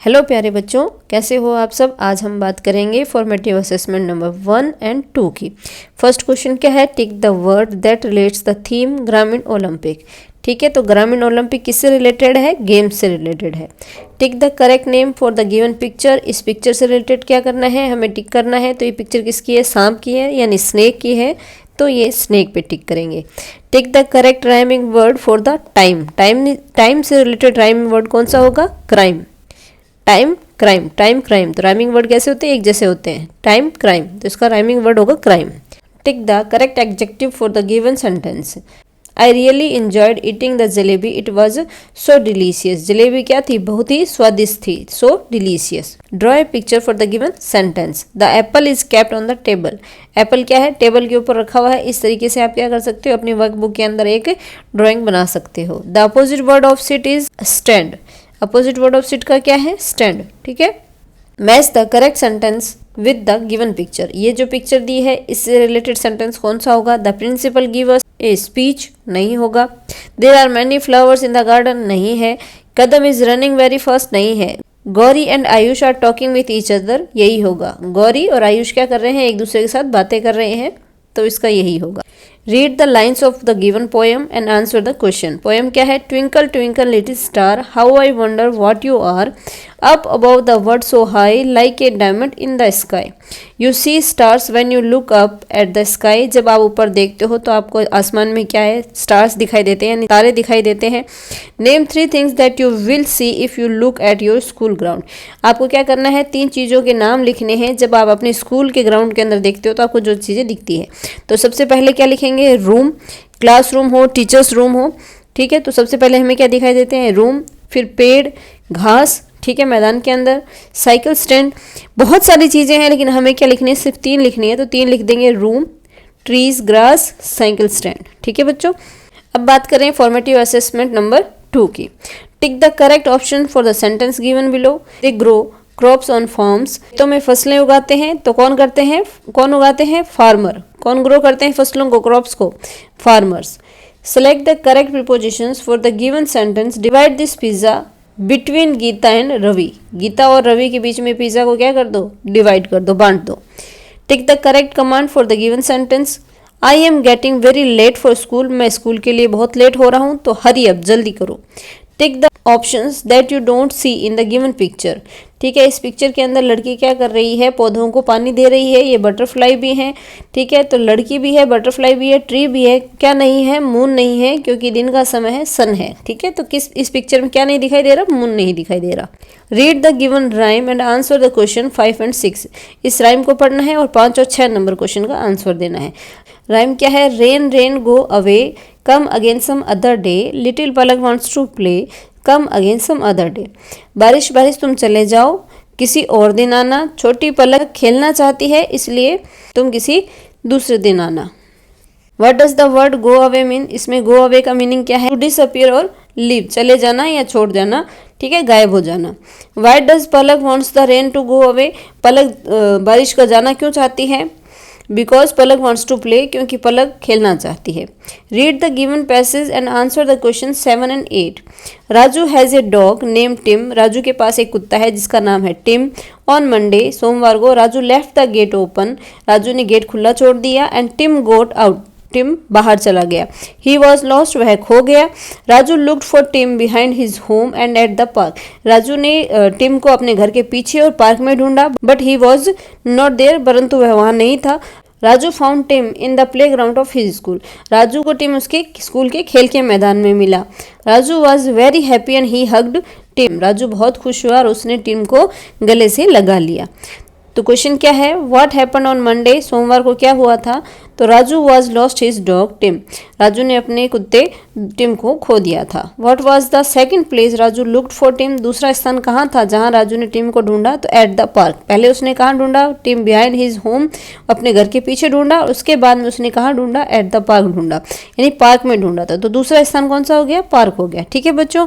Hello प्यारे बच्चों, कैसे हो आप सब। आज हम बात करेंगे फॉर्मेटिव असेसमेंट नंबर 1 और 2 की। फर्स्ट क्वेश्चन क्या है, tick the word that relates the theme ग्रामीण ओलंपिक। ठीक है, तो ग्रामीण ओलंपिक किससे रिलेटेड है, गेम्स से रिलेटेड है। टिक the correct name for the given picture. इस पिक्चर से रिलेटेड क्या करना है, हमें टिक करना है। तो ये पिक्चर किसकी है, सांप की है यानी स्नेक की है, तो ये स्नेक पे टिक करेंगे। टिक the correct rhyming word for the time. Time से रिलेटेड राइमिंग वर्ड कौन सा होगा, crime. Time crime, time crime, तो राइमिंग वर्ड कैसे होते हैं, एक जैसे होते हैं। टाइम क्राइम, तो इसका राइमिंग वर्ड होगा crime. Tick the correct adjective for the given sentence. I really enjoyed eating the jalebi, it was so delicious. Jalebi क्या थी, बहुत ही स्वादिष्ट थी, सो delicious. Draw a picture for the given sentence. The Apple is kept on the table. Apple क्या है, table के ऊपर रखा हुआ है। इस तरीके से आप क्या कर सकते हो, अपनी वर्कबुक के अंदर एक ड्राइंग बना सकते हो। The opposite word of sit is stand. Opposite word of sit का क्या है, स्टैंड। ठीक है, match the correct sentence with the given picture. ये जो पिक्चर दी है इससे रिलेटेड सेंटेंस कौन सा होगा। The principal give us a speech, नहीं होगा। There are many flowers in the garden, नहीं है। Kadam is running very fast, नहीं है। Gauri and Ayush are talking with each other, यही होगा। गौरी और आयुष क्या कर रहे हैं, एक दूसरे के साथ बातें कर रहे हैं, तो इसका यही होगा। Read the lines of the given poem and answer the question. Poem क्या है, twinkle twinkle little star, how I wonder what you are, up above the world so high, like a diamond in the sky. You see stars when you look up at the sky. जब आप ऊपर देखते हो तो आपको आसमान में क्या है, स्टार्स दिखाई देते हैं यानी तारे दिखाई देते हैं। Name 3 things that you will see if you look at your school ground. आपको क्या करना है, 3 चीज़ों के नाम लिखने हैं। जब आप अपने स्कूल के ग्राउंड के अंदर देखते हो तो आपको जो चीज़ें दिखती है, तो सबसे पहले क्या लिखेंगे, रूम, क्लासरूम हो, टीचर्स रूम हो। ठीक है, तो सबसे पहले हमें क्या दिखाई देते हैं, रूम, फिर पेड़, घास, ठीक है, मैदान के अंदर, साइकिल स्टैंड, बहुत सारी चीज़ें हैं, लेकिन हमें क्या लिखनी है, सिर्फ 3 लिखनी है। तो 3 लिख देंगे, room, trees, grass, cycle stand. ठीक है बच्चों, अब बात करें फॉर्मेटिव असेसमेंट नंबर 2 की। टिक the correct option for the sentence given below. They grow crops on farms. तो में फसलें उगाते हैं, तो कौन करते हैं, कौन उगाते हैं, फार्मर। कौन ग्रो करते हैं फसलों को, क्रॉप्स को, farmers. Select the correct prepositions for the given sentence. Divide this pizza between Geeta and Ravi. Geeta और रवि के बीच में पिज्जा को क्या कर दो, डिवाइड कर दो, बांट दो। Tick the correct command for the given sentence. I am getting very late for school. मैं स्कूल के लिए बहुत लेट हो रहा हूँ, तो हरी अप, जल्दी करो। Tick the options that you don't see in the given picture. ठीक है, इस पिक्चर के अंदर लड़की क्या कर रही है, पौधों को पानी दे रही है। ये बटरफ्लाई भी है, ठीक है, तो लड़की भी है, बटरफ्लाई भी है, ट्री भी है। क्या नहीं है, मून नहीं है, क्योंकि दिन का समय है, सन है। ठीक है, तो किस इस पिक्चर में क्या नहीं दिखाई दे रहा, मून नहीं दिखाई दे रहा। Read the given rhyme and answer the question 5 and 6। इस राइम को पढ़ना है और 5 और 6 नंबर क्वेश्चन का आंसर देना है। राइम क्या है, rain rain go away, come again some other day, little Palak wants to play, come again some other day. बारिश बारिश तुम चले जाओ, किसी और दिन आना, छोटी पलक खेलना चाहती है, इसलिए तुम किसी दूसरे दिन आना। What does the word go away mean. इसमें गो अवे का मीनिंग क्या है, टू डिसअपियर और लीव, चले जाना या छोड़ जाना, ठीक है, गायब हो जाना। Why does Palak wants the rain to go away. Palak बारिश का जाना क्यों चाहती है, because Palak wants to play, क्योंकि पलक खेलना चाहती है। Read the given passage and answer the question 7 and 8। Raju has a dog name Tim. Raju के पास एक कुत्ता है जिसका नाम है टिम। ऑन मंडे, सोमवार को, Raju left the gate open. Raju ने गेट खुला छोड़ दिया। And Tim got out. Tim बाहर चला गया। ही वॉज लॉस्ट, वह खो गया। Raju looked for Tim behind his home and at the park. Raju ने टिम को अपने घर के पीछे और पार्क में ढूंढा, but he was not there, परंतु वह वहां नहीं था। Raju found Tim in the playground of his school. Raju को टिम उसके स्कूल के खेल के मैदान में मिला। Raju was very happy and he hugged Tim. Raju बहुत खुश हुआ और उसने टिम को गले से लगा लिया। तो क्वेश्चन क्या है, व्हाट हैपन ऑन मंडे। सोमवार को क्या हुआ था, तो Raju was lost his dog Tim. Raju ने अपने कुत्ते टिम को खो दिया था। What was the second place Raju looked for Tim. दूसरा स्थान कहाँ था जहाँ राजू ने टिम को ढूंढा, तो एट द पार्क। पहले उसने कहाँ ढूंढा, टिम बिहाइंड हिज होम, अपने घर के पीछे ढूंढा। उसके बाद में उसने कहाँ ढूंढा, एट द पार्क ढूंढा, यानी पार्क में ढूंढा था। तो दूसरा स्थान कौन सा हो गया, पार्क हो गया। ठीक है बच्चों।